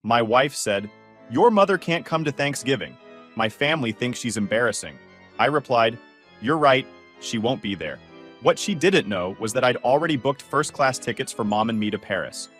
My wife said, "Your mother can't come to Thanksgiving. My family thinks she's embarrassing." I replied, "You're right, she won't be there." What she didn't know was that I'd already booked first-class tickets for Mom and me to Paris.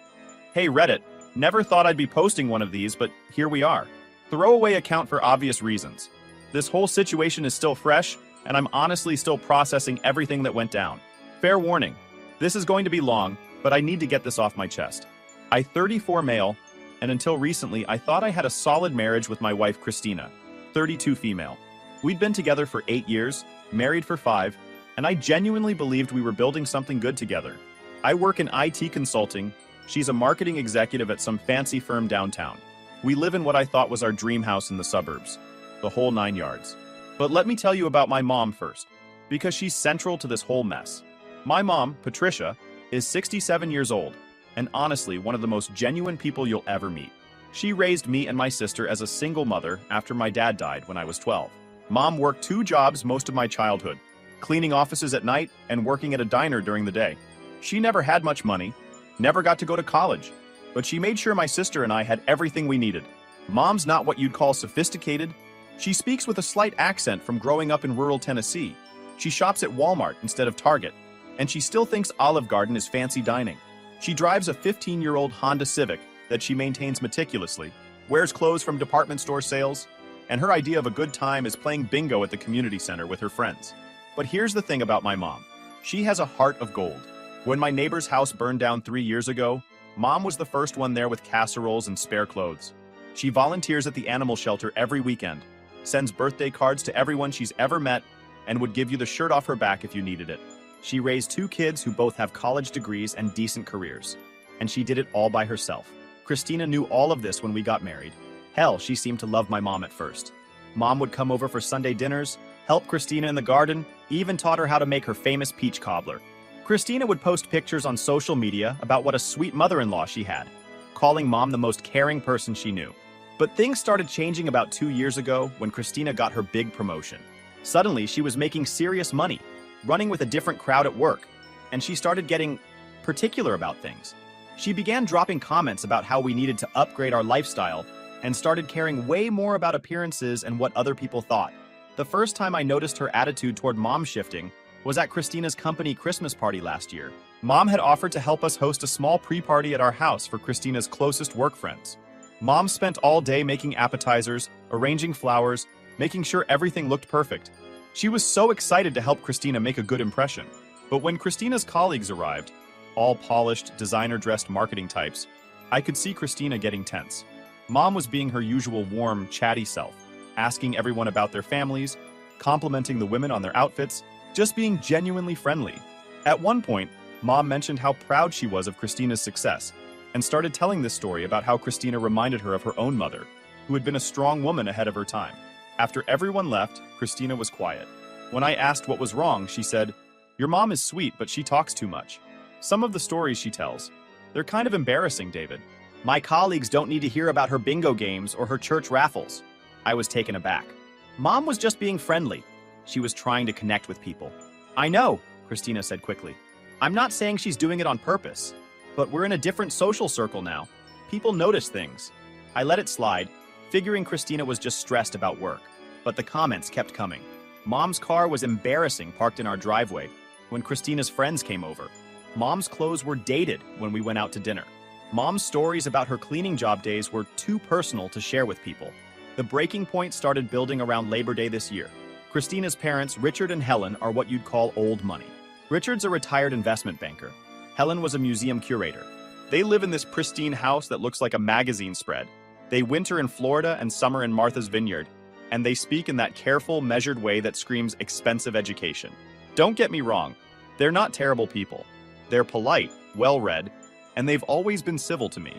Hey Reddit, never thought I'd be posting one of these, but here we are. Throwaway account for obvious reasons. This whole situation is still fresh, and I'm honestly still processing everything that went down. Fair warning, this is going to be long, but I need to get this off my chest. I 34 male, and until recently I thought I had a solid marriage with my wife Christina, 32 female. We'd been together for 8 years, married for 5, and I genuinely believed we were building something good together. I work in IT consulting, she's a marketing executive at some fancy firm downtown. We live in what I thought was our dream house in the suburbs, the whole 9 yards. But let me tell you about my mom first, because she's central to this whole mess. My mom, Patricia, is 67 years old, and honestly one of the most genuine people you'll ever meet. She raised me and my sister as a single mother after my dad died when I was 12. Mom worked 2 jobs most of my childhood, cleaning offices at night and working at a diner during the day. She never had much money, never got to go to college, but she made sure my sister and I had everything we needed. Mom's not what you'd call sophisticated. She speaks with a slight accent from growing up in rural Tennessee. She shops at Walmart instead of Target, and she still thinks Olive Garden is fancy dining. She drives a 15-year-old Honda Civic that she maintains meticulously, wears clothes from department store sales, and her idea of a good time is playing bingo at the community center with her friends. But here's the thing about my mom. She has a heart of gold. When my neighbor's house burned down 3 years ago, Mom was the first one there with casseroles and spare clothes. She volunteers at the animal shelter every weekend, sends birthday cards to everyone she's ever met, and would give you the shirt off her back if you needed it. She raised 2 kids who both have college degrees and decent careers, and she did it all by herself. Christina knew all of this when we got married. Hell, she seemed to love my mom at first. Mom would come over for Sunday dinners, help Christina in the garden, even taught her how to make her famous peach cobbler. Christina would post pictures on social media about what a sweet mother-in-law she had, calling Mom the most caring person she knew. But things started changing about 2 years ago when Christina got her big promotion. Suddenly, she was making serious money, running with a different crowd at work, and she started getting particular about things. She began dropping comments about how we needed to upgrade our lifestyle and started caring way more about appearances and what other people thought. The first time I noticed her attitude toward Mom shifting was at Christina's company Christmas party last year. Mom had offered to help us host a small pre-party at our house for Christina's closest work friends. Mom spent all day making appetizers, arranging flowers, making sure everything looked perfect. She was so excited to help Christina make a good impression. But when Christina's colleagues arrived, all polished, designer-dressed marketing types, I could see Christina getting tense. Mom was being her usual warm, chatty self, asking everyone about their families, complimenting the women on their outfits, just being genuinely friendly. At one point, Mom mentioned how proud she was of Christina's success and started telling this story about how Christina reminded her of her own mother, who had been a strong woman ahead of her time. After everyone left, Christina was quiet. When I asked what was wrong, she said, "Your mom is sweet, but she talks too much." Some of the stories she tells, they're kind of embarrassing, David. My colleagues don't need to hear about her bingo games or her church raffles. I was taken aback. Mom was just being friendly. She was trying to connect with people. I know, Christina said quickly. I'm not saying she's doing it on purpose, but we're in a different social circle now. People notice things. I let it slide, figuring Christina was just stressed about work, but the comments kept coming. Mom's car was embarrassing parked in our driveway when Christina's friends came over. Mom's clothes were dated when we went out to dinner. Mom's stories about her cleaning job days were too personal to share with people. The breaking point started building around Labor Day this year. Christina's parents, Richard and Helen, are what you'd call old money. Richard's a retired investment banker. Helen was a museum curator. They live in this pristine house that looks like a magazine spread. They winter in Florida and summer in Martha's Vineyard, and they speak in that careful, measured way that screams expensive education. Don't get me wrong, they're not terrible people. They're polite, well-read, and they've always been civil to me.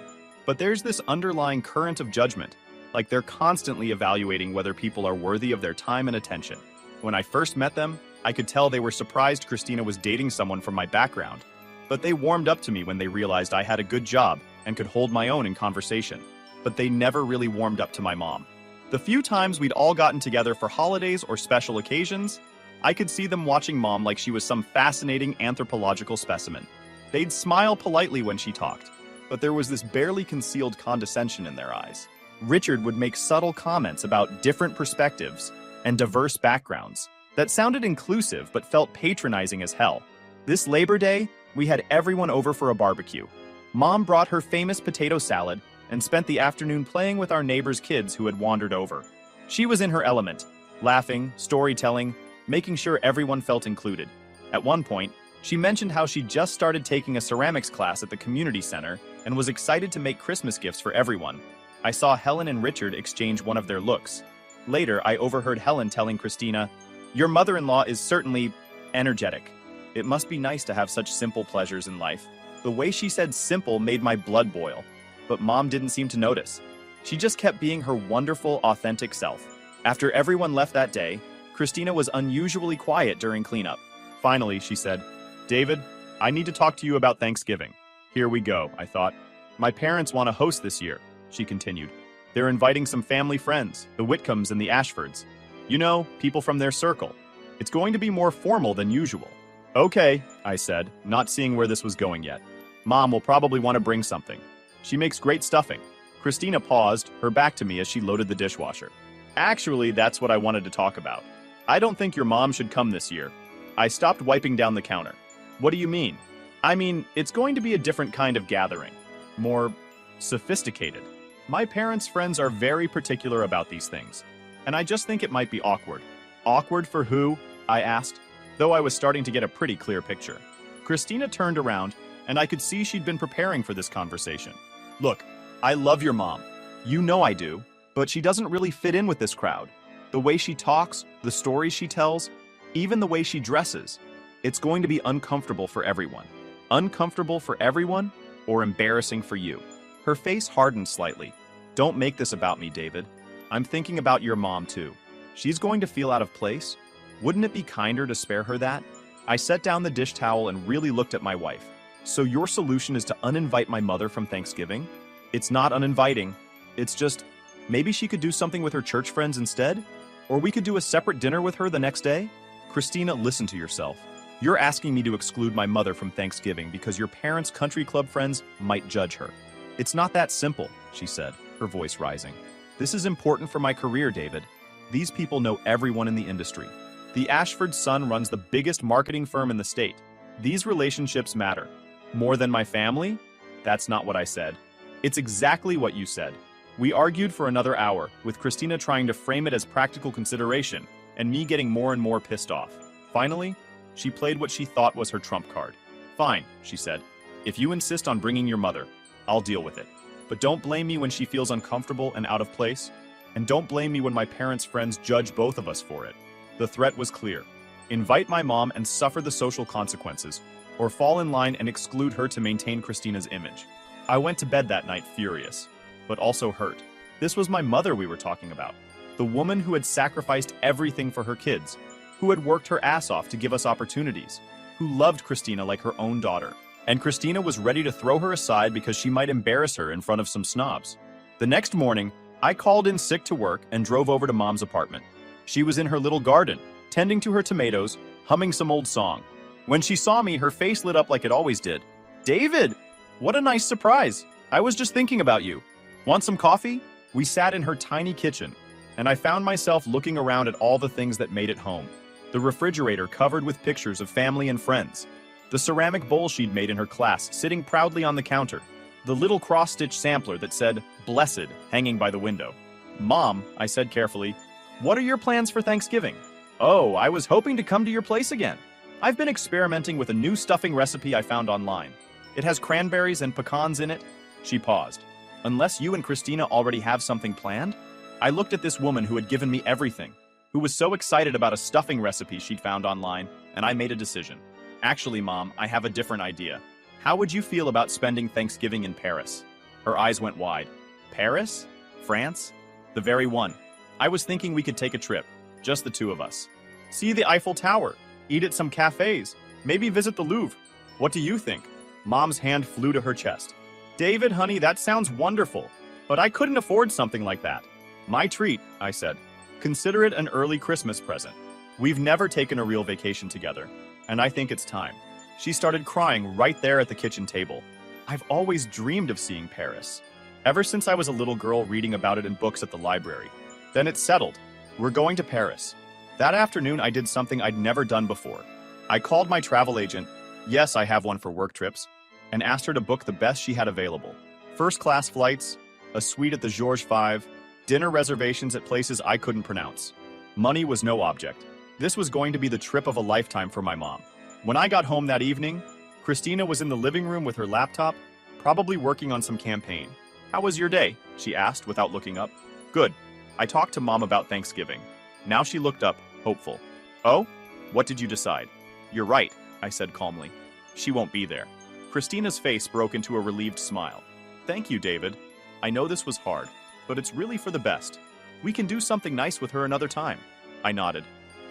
But there's this underlying current of judgment, like they're constantly evaluating whether people are worthy of their time and attention. When I first met them, I could tell they were surprised Christina was dating someone from my background, but they warmed up to me when they realized I had a good job and could hold my own in conversation. But they never really warmed up to my mom. The few times we'd all gotten together for holidays or special occasions, I could see them watching Mom like she was some fascinating anthropological specimen. They'd smile politely when she talked, but there was this barely concealed condescension in their eyes. Richard would make subtle comments about different perspectives and diverse backgrounds that sounded inclusive but felt patronizing as hell. This Labor Day, we had everyone over for a barbecue. Mom brought her famous potato salad and spent the afternoon playing with our neighbors' kids who had wandered over. She was in her element, laughing, storytelling, making sure everyone felt included. At one point, she mentioned how she just started taking a ceramics class at the community center and was excited to make Christmas gifts for everyone. I saw Helen and Richard exchange one of their looks. Later, I overheard Helen telling Christina, "Your mother-in-law is certainly energetic. It must be nice to have such simple pleasures in life." The way she said simple made my blood boil, but Mom didn't seem to notice. She just kept being her wonderful, authentic self. After everyone left that day, Christina was unusually quiet during cleanup. Finally, she said, "David, I need to talk to you about Thanksgiving." Here we go, I thought. My parents want to host this year, she continued. They're inviting some family friends, the Whitcombs and the Ashfords. You know, people from their circle. It's going to be more formal than usual. Okay, I said, not seeing where this was going yet. Mom will probably want to bring something. She makes great stuffing. Christina paused, her back to me as she loaded the dishwasher. Actually, that's what I wanted to talk about. I don't think your mom should come this year. I stopped wiping down the counter. What do you mean? I mean, it's going to be a different kind of gathering. More sophisticated. My parents' friends are very particular about these things, and I just think it might be awkward. Awkward for who? I asked, though I was starting to get a pretty clear picture. Christina turned around, and I could see she'd been preparing for this conversation. Look, I love your mom. You know I do, but she doesn't really fit in with this crowd. The way she talks, the stories she tells, even the way she dresses. It's going to be uncomfortable for everyone. Uncomfortable for everyone, or embarrassing for you. Her face hardened slightly. Don't make this about me, David. I'm thinking about your mom, too. She's going to feel out of place. Wouldn't it be kinder to spare her that? I set down the dish towel and really looked at my wife. So your solution is to uninvite my mother from Thanksgiving? It's not uninviting. It's just, maybe she could do something with her church friends instead? Or we could do a separate dinner with her the next day? Christina, listen to yourself. You're asking me to exclude my mother from Thanksgiving because your parents' country club friends might judge her. It's not that simple, she said, her voice rising. This is important for my career, David. These people know everyone in the industry. The Ashford Sun runs the biggest marketing firm in the state. These relationships matter. More than my family? That's not what I said. It's exactly what you said. We argued for another hour, with Christina trying to frame it as practical consideration, and me getting more and more pissed off. Finally, she played what she thought was her trump card. Fine, she said. If you insist on bringing your mother, I'll deal with it. But don't blame me when she feels uncomfortable and out of place. And don't blame me when my parents' friends judge both of us for it. The threat was clear. Invite my mom and suffer the social consequences, or fall in line and exclude her to maintain Christina's image. I went to bed that night furious, but also hurt. This was my mother we were talking about. The woman who had sacrificed everything for her kids, who had worked her ass off to give us opportunities, who loved Christina like her own daughter. And Christina was ready to throw her aside because she might embarrass her in front of some snobs. The next morning, I called in sick to work and drove over to Mom's apartment. She was in her little garden, tending to her tomatoes, humming some old song. When she saw me, her face lit up like it always did. "David! What a nice surprise! I was just thinking about you. Want some coffee?" We sat in her tiny kitchen, and I found myself looking around at all the things that made it home. The refrigerator covered with pictures of family and friends. The ceramic bowl she'd made in her class sitting proudly on the counter. The little cross-stitch sampler that said, "Blessed," hanging by the window. "Mom," I said carefully, "what are your plans for Thanksgiving?" "Oh, I was hoping to come to your place again. I've been experimenting with a new stuffing recipe I found online. It has cranberries and pecans in it." She paused. "Unless you and Christina already have something planned?" I looked at this woman who had given me everything, who was so excited about a stuffing recipe she'd found online, and I made a decision. "Actually, Mom, I have a different idea. How would you feel about spending Thanksgiving in Paris?" Her eyes went wide. "Paris? France? The very one. I was thinking we could take a trip, just the two of us. See the Eiffel Tower, eat at some cafes, maybe visit the Louvre. What do you think?" Mom's hand flew to her chest. "David, honey, that sounds wonderful, but I couldn't afford something like that." "My treat," I said. "Consider it an early Christmas present. We've never taken a real vacation together, and I think it's time." She started crying right there at the kitchen table. I've always dreamed of seeing Paris. Ever since I was a little girl reading about it in books at the library. Then it's settled. We're going to Paris. That afternoon, I did something I'd never done before. I called my travel agent, yes, I have one for work trips, and asked her to book the best she had available. First-class flights, a suite at the Georges V, dinner reservations at places I couldn't pronounce. Money was no object. This was going to be the trip of a lifetime for my mom. When I got home that evening, Christina was in the living room with her laptop, probably working on some campaign. "How was your day?" she asked without looking up. "Good. I talked to Mom about Thanksgiving." Now she looked up, hopeful. "Oh? What did you decide?" "You're right," I said calmly. "She won't be there." Christina's face broke into a relieved smile. "Thank you, David. I know this was hard, but it's really for the best. We can do something nice with her another time." I nodded.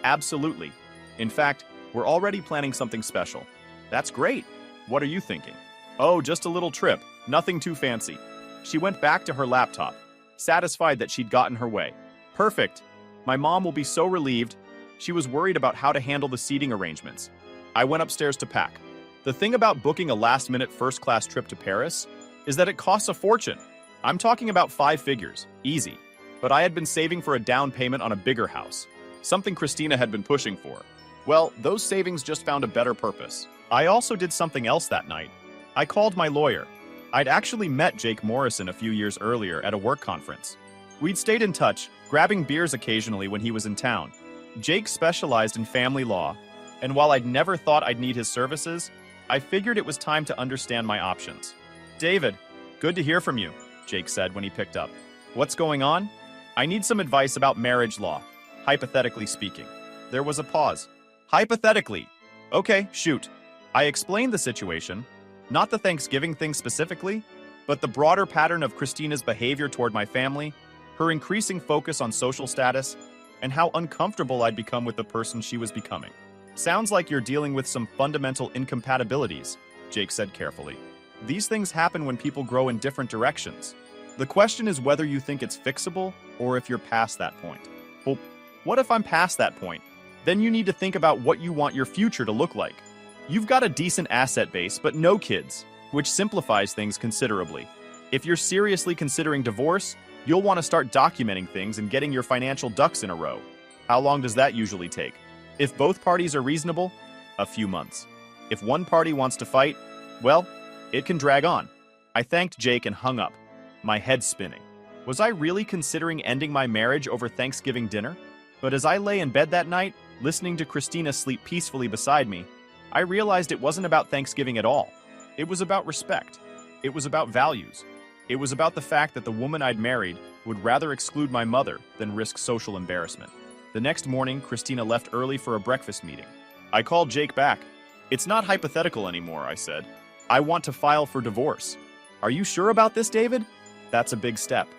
"Absolutely. In fact, we're already planning something special." "That's great. What are you thinking?" "Oh, just a little trip. Nothing too fancy." She went back to her laptop, satisfied that she'd gotten her way. "Perfect. My mom will be so relieved." She was worried about how to handle the seating arrangements. I went upstairs to pack. The thing about booking a last-minute first-class trip to Paris is that it costs a fortune. I'm talking about 5 figures, easy. But I had been saving for a down payment on a bigger house, something Christina had been pushing for. Well, those savings just found a better purpose. I also did something else that night. I called my lawyer. I'd actually met Jake Morrison a few years earlier at a work conference. We'd stayed in touch, grabbing beers occasionally when he was in town. Jake specialized in family law, and while I'd never thought I'd need his services, I figured it was time to understand my options. "David, good to hear from you," Jake said when he picked up. "What's going on?" "I need some advice about marriage law, hypothetically speaking." There was a pause. "Hypothetically. Okay, shoot." I explained the situation, not the Thanksgiving thing specifically, but the broader pattern of Christina's behavior toward my family, her increasing focus on social status, and how uncomfortable I'd become with the person she was becoming. "Sounds like you're dealing with some fundamental incompatibilities," Jake said carefully. "These things happen when people grow in different directions. The question is whether you think it's fixable or if you're past that point." "Well, what if I'm past that point?" "Then you need to think about what you want your future to look like. You've got a decent asset base, but no kids, which simplifies things considerably. If you're seriously considering divorce, you'll want to start documenting things and getting your financial ducks in a row. How long does that usually take? If both parties are reasonable, a few months. If one party wants to fight, well, it can drag on." I thanked Jake and hung up, my head spinning. Was I really considering ending my marriage over Thanksgiving dinner? But as I lay in bed that night, listening to Christina sleep peacefully beside me, I realized it wasn't about Thanksgiving at all. It was about respect. It was about values. It was about the fact that the woman I'd married would rather exclude my mother than risk social embarrassment. The next morning, Christina left early for a breakfast meeting. I called Jake back. "It's not hypothetical anymore," I said. "I want to file for divorce." "Are you sure about this, David?" "That's a big step."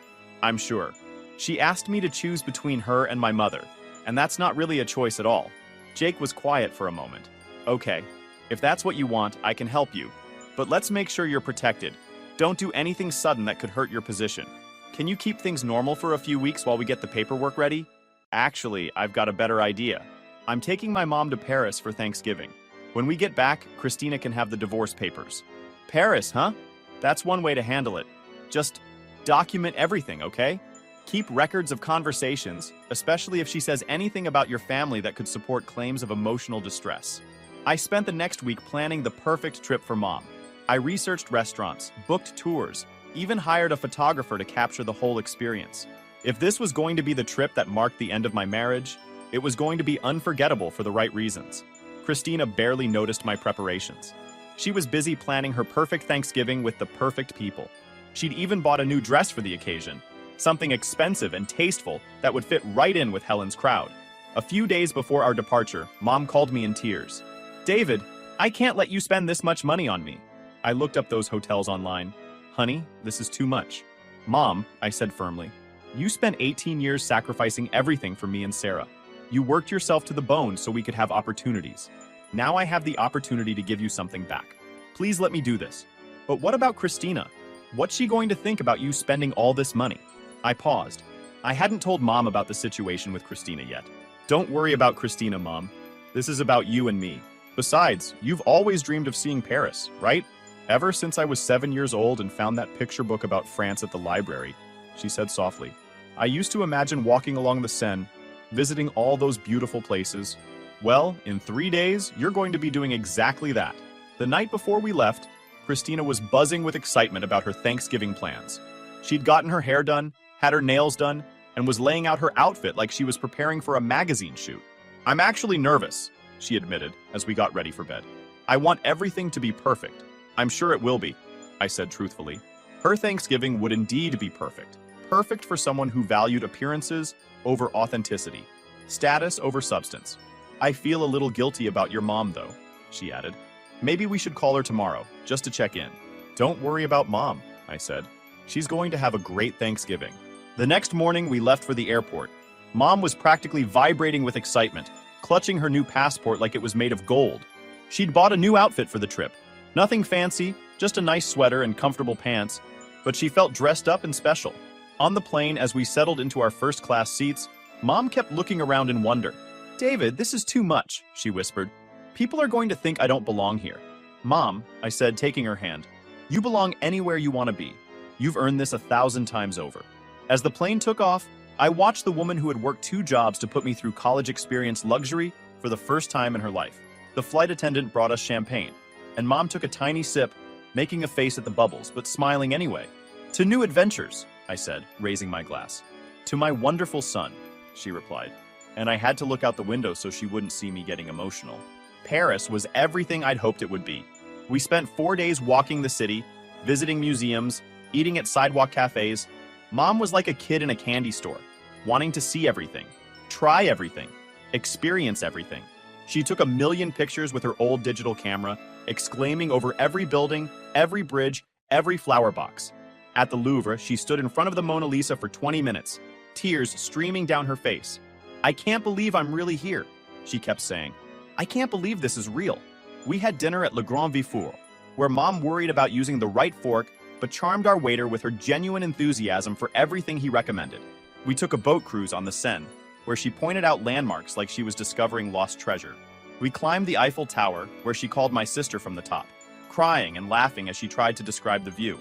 "I'm sure." She asked me to choose between her and my mother, and that's not really a choice at all. Jake was quiet for a moment. "Okay, if that's what you want, I can help you. But let's make sure you're protected. Don't do anything sudden that could hurt your position. Can you keep things normal for a few weeks while we get the paperwork ready?" "Actually, I've got a better idea. I'm taking my mom to Paris for Thanksgiving. When we get back, Christina can have the divorce papers." "Paris, huh? That's one way to handle it. Just document everything, okay? Keep records of conversations, especially if she says anything about your family that could support claims of emotional distress." I spent the next week planning the perfect trip for Mom. I researched restaurants, booked tours, even hired a photographer to capture the whole experience. If this was going to be the trip that marked the end of my marriage, it was going to be unforgettable for the right reasons. Christina barely noticed my preparations. She was busy planning her perfect Thanksgiving with the perfect people. She'd even bought a new dress for the occasion, something expensive and tasteful that would fit right in with Helen's crowd. A few days before our departure, Mom called me in tears. "David, I can't let you spend this much money on me." I looked up those hotels online. "Honey, this is too much." "Mom," I said firmly, "you spent 18 years sacrificing everything for me and Sarah. You worked yourself to the bone so we could have opportunities. Now I have the opportunity to give you something back. Please let me do this." "But what about Christina? What's she going to think about you spending all this money?" I paused. I hadn't told Mom about the situation with Christina yet. "Don't worry about Christina, Mom. This is about you and me. Besides, you've always dreamed of seeing Paris, right? Ever since I was 7 years old and found that picture book about France at the library, she said softly. I used to imagine walking along the Seine, visiting all those beautiful places. Well, in 3 days, you're going to be doing exactly that. The night before we left, Christina was buzzing with excitement about her Thanksgiving plans. She'd gotten her hair done, had her nails done, and was laying out her outfit like she was preparing for a magazine shoot. I'm actually nervous, she admitted as we got ready for bed. I want everything to be perfect. I'm sure it will be, I said truthfully. Her Thanksgiving would indeed be perfect. Perfect for someone who valued appearances over authenticity, status over substance. I feel a little guilty about your mom, though, she added. Maybe we should call her tomorrow, just to check in. Don't worry about Mom, I said. She's going to have a great Thanksgiving. The next morning, we left for the airport. Mom was practically vibrating with excitement, clutching her new passport like it was made of gold. She'd bought a new outfit for the trip. Nothing fancy, just a nice sweater and comfortable pants, but she felt dressed up and special. On the plane, as we settled into our first-class seats, Mom kept looking around in wonder. David, this is too much, she whispered. People are going to think I don't belong here. Mom, I said, taking her hand, you belong anywhere you want to be. You've earned this 1,000 times over. As the plane took off, I watched the woman who had worked 2 jobs to put me through college experience luxury for the first time in her life. The flight attendant brought us champagne, and Mom took a tiny sip, making a face at the bubbles, but smiling anyway. To new adventures, I said, raising my glass. To my wonderful son, she replied, and I had to look out the window so she wouldn't see me getting emotional. Paris was everything I'd hoped it would be. We spent 4 days walking the city, visiting museums, eating at sidewalk cafes. Mom was like a kid in a candy store, wanting to see everything, try everything, experience everything. She took 1,000,000 pictures with her old digital camera, exclaiming over every building, every bridge, every flower box. At the Louvre, she stood in front of the Mona Lisa for 20 minutes, tears streaming down her face. I can't believe I'm really here, she kept saying. I can't believe this is real. We had dinner at Le Grand Vifour, where Mom worried about using the right fork, but charmed our waiter with her genuine enthusiasm for everything he recommended. We took a boat cruise on the Seine, where she pointed out landmarks like she was discovering lost treasure. We climbed the Eiffel Tower, where she called my sister from the top, crying and laughing as she tried to describe the view.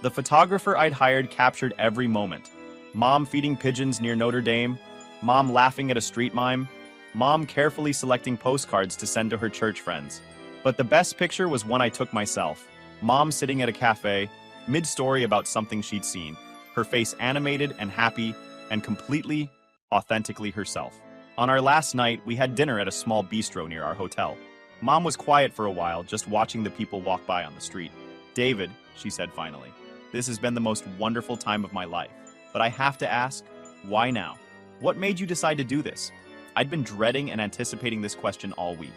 The photographer I'd hired captured every moment. Mom feeding pigeons near Notre Dame, Mom laughing at a street mime, Mom carefully selecting postcards to send to her church friends. But the best picture was one I took myself. Mom sitting at a cafe, mid-story about something she'd seen, her face animated and happy and completely, authentically herself. On our last night, we had dinner at a small bistro near our hotel. Mom was quiet for a while, just watching the people walk by on the street. David, she said finally, this has been the most wonderful time of my life. But I have to ask, why now? What made you decide to do this? I'd been dreading and anticipating this question all week.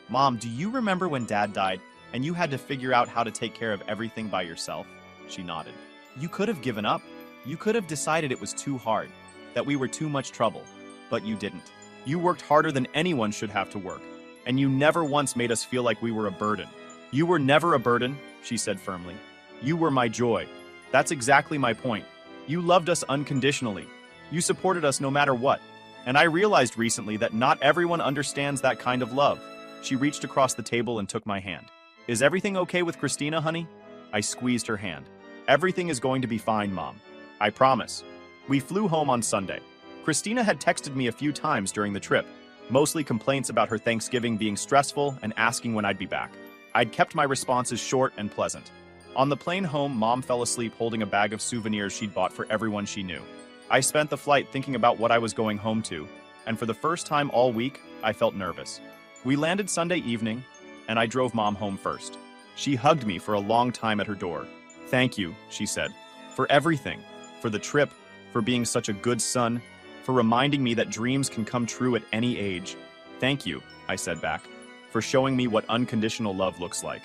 Mom, do you remember when Dad died and you had to figure out how to take care of everything by yourself? She nodded. You could have given up. You could have decided it was too hard, that we were too much trouble, but you didn't. You worked harder than anyone should have to work, and you never once made us feel like we were a burden. You were never a burden, she said firmly. You were my joy. That's exactly my point. You loved us unconditionally. You supported us no matter what. And I realized recently that not everyone understands that kind of love. She reached across the table and took my hand. Is everything okay with Christina, honey? I squeezed her hand. Everything is going to be fine, Mom. I promise. We flew home on Sunday. Christina had texted me a few times during the trip, mostly complaints about her Thanksgiving being stressful and asking when I'd be back. I'd kept my responses short and pleasant. On the plane home, Mom fell asleep holding a bag of souvenirs she'd bought for everyone she knew. I spent the flight thinking about what I was going home to, and for the first time all week, I felt nervous. We landed Sunday evening, and I drove Mom home first. She hugged me for a long time at her door. Thank you, she said, for everything, for the trip, for being such a good son, for reminding me that dreams can come true at any age. Thank you, I said back, for showing me what unconditional love looks like.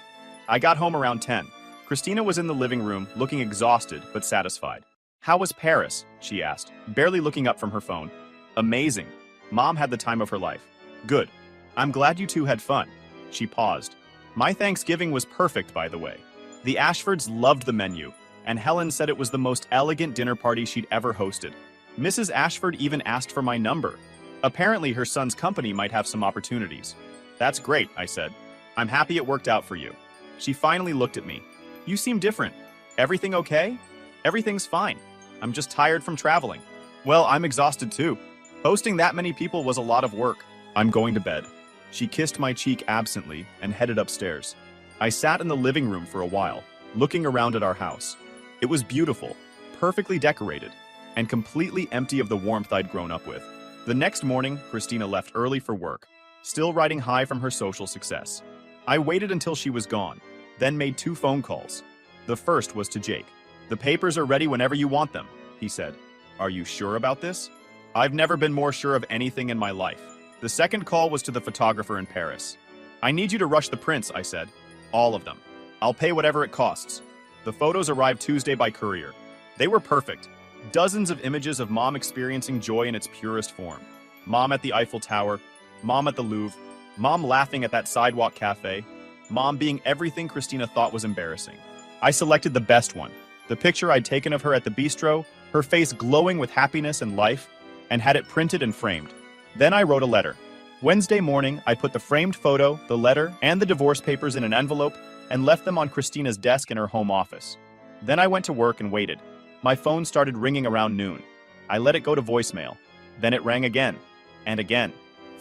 I got home around 10. Christina was in the living room, looking exhausted but satisfied. How was Paris? She asked, barely looking up from her phone. Amazing. Mom had the time of her life. Good. I'm glad you two had fun. She paused. My Thanksgiving was perfect, by the way. The Ashfords loved the menu, and Helen said it was the most elegant dinner party she'd ever hosted. Mrs. Ashford even asked for my number. Apparently her son's company might have some opportunities. That's great, I said. I'm happy it worked out for you. She finally looked at me. You seem different. Everything okay? Everything's fine. I'm just tired from traveling. Well, I'm exhausted too. Hosting that many people was a lot of work. I'm going to bed. She kissed my cheek absently and headed upstairs. I sat in the living room for a while, looking around at our house. It was beautiful, perfectly decorated, and completely empty of the warmth I'd grown up with. The next morning, Christina left early for work, still riding high from her social success. I waited until she was gone, then made 2 phone calls. The first was to Jake. "The papers are ready whenever you want them," he said. "Are you sure about this?" "I've never been more sure of anything in my life." The second call was to the photographer in Paris. "I need you to rush the prints," I said. "All of them. I'll pay whatever it costs." The photos arrived Tuesday by courier. They were perfect. Dozens of images of Mom experiencing joy in its purest form. Mom at the Eiffel Tower, Mom at the Louvre, Mom laughing at that sidewalk cafe, Mom being everything Christina thought was embarrassing. I selected the best one, the picture I'd taken of her at the bistro, her face glowing with happiness and life, and had it printed and framed. Then I wrote a letter. Wednesday morning, I put the framed photo, the letter, and the divorce papers in an envelope and left them on Christina's desk in her home office. Then I went to work and waited. My phone started ringing around noon. I let it go to voicemail. Then it rang again, and again.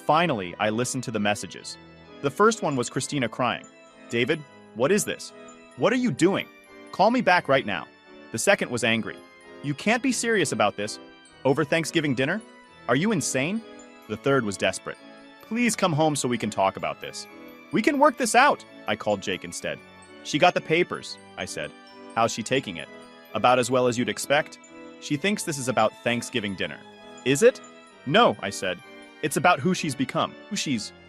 Finally, I listened to the messages. The first one was Christina crying. "David, what is this? What are you doing? Call me back right now." The second was angry. "You can't be serious about this. Over Thanksgiving dinner? Are you insane?" The third was desperate. "Please come home so we can talk about this." "We can work this out," I called Jake instead. "She got the papers," I said. "How's she taking it?" "About as well as you'd expect. She thinks this is about Thanksgiving dinner." "Is it?" "No," I said. "It's about who she's become.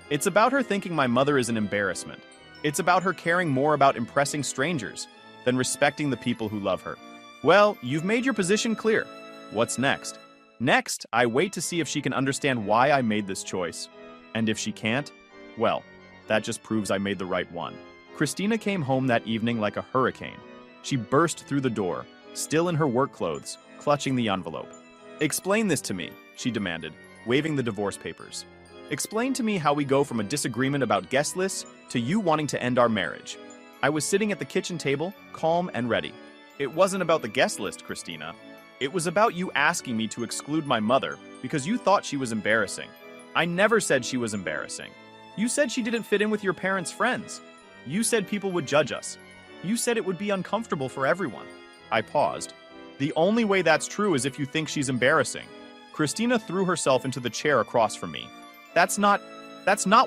It's about her thinking my mother is an embarrassment. It's about her caring more about impressing strangers than respecting the people who love her." "Well, you've made your position clear. What's next?" "Next, I wait to see if she can understand why I made this choice. And if she can't, well, that just proves I made the right one." Christina came home that evening like a hurricane. She burst through the door, still in her work clothes, clutching the envelope. "Explain this to me," she demanded, waving the divorce papers. "Explain to me how we go from a disagreement about guest lists to you wanting to end our marriage." I was sitting at the kitchen table, calm and ready. "It wasn't about the guest list, Christina. It was about you asking me to exclude my mother because you thought she was embarrassing. I never said she was embarrassing. You said she didn't fit in with your parents' friends. You said people would judge us. You said it would be uncomfortable for everyone." I paused. "The only way that's true is if you think she's embarrassing." Christina threw herself into the chair across from me. That's not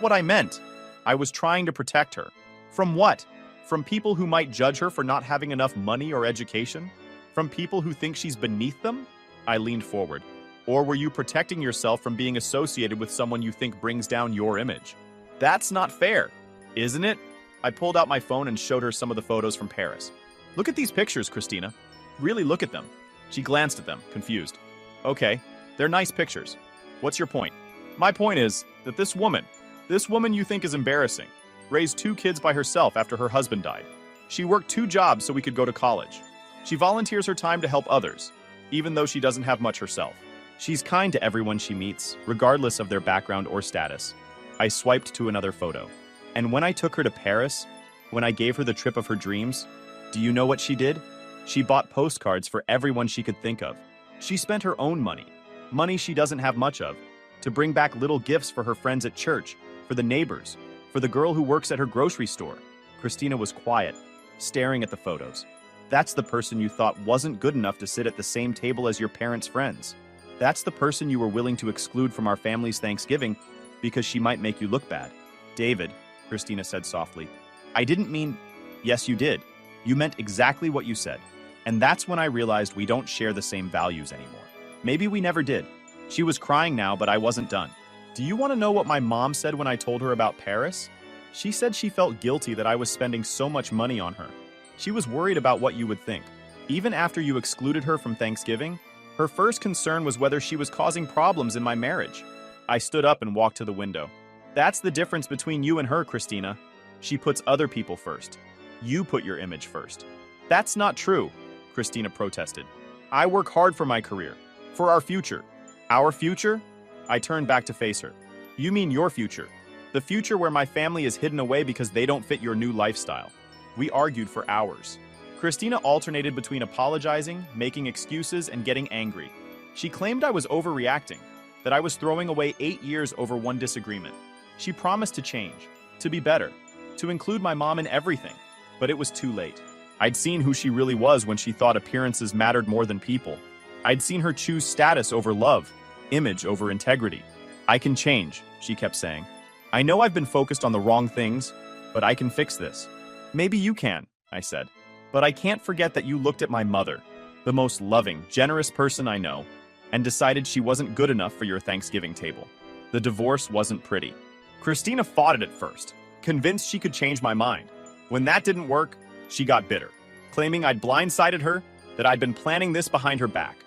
what I meant. I was trying to protect her. From what? From people who might judge her for not having enough money or education? From people who think she's beneath them?" I leaned forward. "Or were you protecting yourself from being associated with someone you think brings down your image?" "That's not fair, isn't it?" I pulled out my phone and showed her some of the photos from Paris. "Look at these pictures, Christina. Really look at them." She glanced at them, confused. "Okay, they're nice pictures. What's your point?" "My point is that this woman you think is embarrassing, raised 2 kids by herself after her husband died. She worked 2 jobs so we could go to college. She volunteers her time to help others, even though she doesn't have much herself. She's kind to everyone she meets, regardless of their background or status." I swiped to another photo. "And when I took her to Paris, when I gave her the trip of her dreams, do you know what she did? She bought postcards for everyone she could think of. She spent her own money she doesn't have much of, to bring back little gifts for her friends at church, for the neighbors, for the girl who works at her grocery store." Christina was quiet, staring at the photos. "That's the person you thought wasn't good enough to sit at the same table as your parents' friends. That's the person you were willing to exclude from our family's Thanksgiving because she might make you look bad." "David," Christina said softly, "I didn't mean—" "Yes, you did. You meant exactly what you said. And that's when I realized we don't share the same values anymore. Maybe we never did." She was crying now, but I wasn't done. "Do you want to know what my mom said when I told her about Paris? She said she felt guilty that I was spending so much money on her. She was worried about what you would think. Even after you excluded her from Thanksgiving, her first concern was whether she was causing problems in my marriage." I stood up and walked to the window. "That's the difference between you and her, Christina. She puts other people first. You put your image first." "That's not true," Christina protested. "I work hard for my career, for our future." "Our future?" I turned back to face her. "You mean your future. The future where my family is hidden away because they don't fit your new lifestyle." We argued for hours. Christina alternated between apologizing, making excuses, and getting angry. She claimed I was overreacting, that I was throwing away 8 years over one disagreement. She promised to change, to be better, to include my mom in everything, but it was too late. I'd seen who she really was when she thought appearances mattered more than people. I'd seen her choose status over love, image over integrity. I can change, she kept saying. I know I've been focused on the wrong things, but I can fix this. Maybe you can, I said. But I can't forget that you looked at my mother, the most loving, generous person I know, and decided she wasn't good enough for your Thanksgiving table. The divorce wasn't pretty. Christina fought it at first, convinced she could change my mind. When that didn't work, she got bitter, claiming I'd blindsided her, that I'd been planning this behind her back.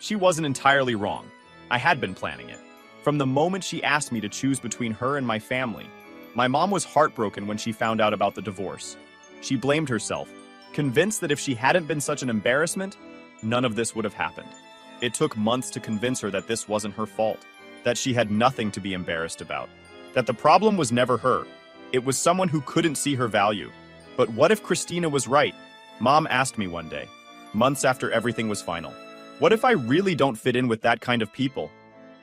She wasn't entirely wrong. I had been planning it. From the moment she asked me to choose between her and my family, my mom was heartbroken when she found out about the divorce. She blamed herself, convinced that if she hadn't been such an embarrassment, none of this would have happened. It took months to convince her that this wasn't her fault, that she had nothing to be embarrassed about, that the problem was never her. It was someone who couldn't see her value. But what if Christina was right? Mom asked me one day, months after everything was final. What if I really don't fit in with that kind of people?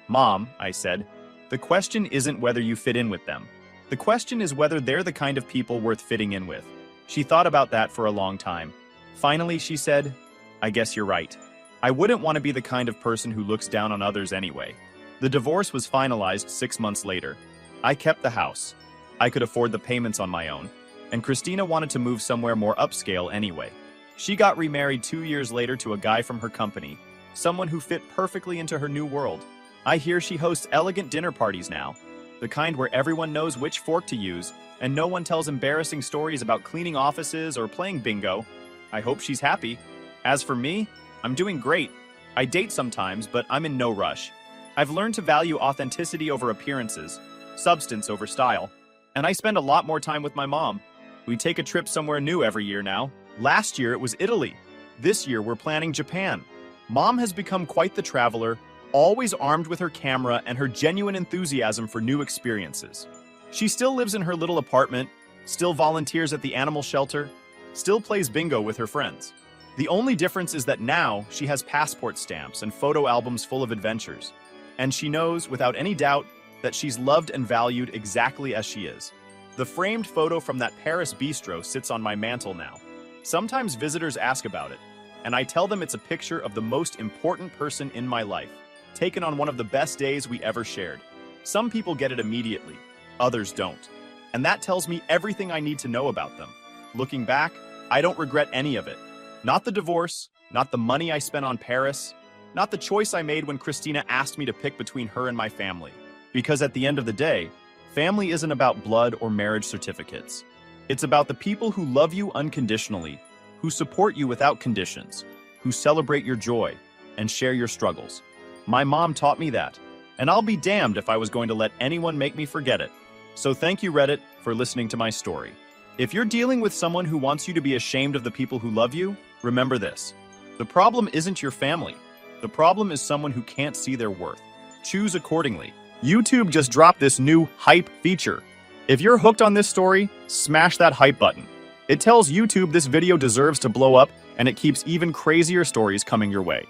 Mom, I said, the question isn't whether you fit in with them. The question is whether they're the kind of people worth fitting in with. She thought about that for a long time. Finally, she said, I guess you're right. I wouldn't want to be the kind of person who looks down on others anyway. The divorce was finalized 6 months later. I kept the house. I could afford the payments on my own. And Christina wanted to move somewhere more upscale anyway. She got remarried 2 years later to a guy from her company, someone who fit perfectly into her new world. I hear she hosts elegant dinner parties now, the kind where everyone knows which fork to use, and no one tells embarrassing stories about cleaning offices or playing bingo. I hope she's happy. As for me, I'm doing great. I date sometimes, but I'm in no rush. I've learned to value authenticity over appearances, substance over style, and I spend a lot more time with my mom. We take a trip somewhere new every year now. Last year it was Italy. This year we're planning Japan. Mom has become quite the traveler, always armed with her camera and her genuine enthusiasm for new experiences. She still lives in her little apartment, still volunteers at the animal shelter, still plays bingo with her friends. The only difference is that now she has passport stamps and photo albums full of adventures. And she knows, without any doubt, that she's loved and valued exactly as she is. The framed photo from that Paris bistro sits on my mantle now. Sometimes visitors ask about it, and I tell them it's a picture of the most important person in my life, taken on one of the best days we ever shared. Some people get it immediately, others don't. And that tells me everything I need to know about them. Looking back, I don't regret any of it. Not the divorce, not the money I spent on Paris, not the choice I made when Christina asked me to pick between her and my family. Because at the end of the day, family isn't about blood or marriage certificates. It's about the people who love you unconditionally, who support you without conditions, who celebrate your joy and share your struggles. My mom taught me that, and I'll be damned if I was going to let anyone make me forget it. So thank you, Reddit, for listening to my story. If you're dealing with someone who wants you to be ashamed of the people who love you, remember this. The problem isn't your family. The problem is someone who can't see their worth. Choose accordingly. YouTube just dropped this new hype feature. If you're hooked on this story, smash that hype button. It tells YouTube this video deserves to blow up, and it keeps even crazier stories coming your way.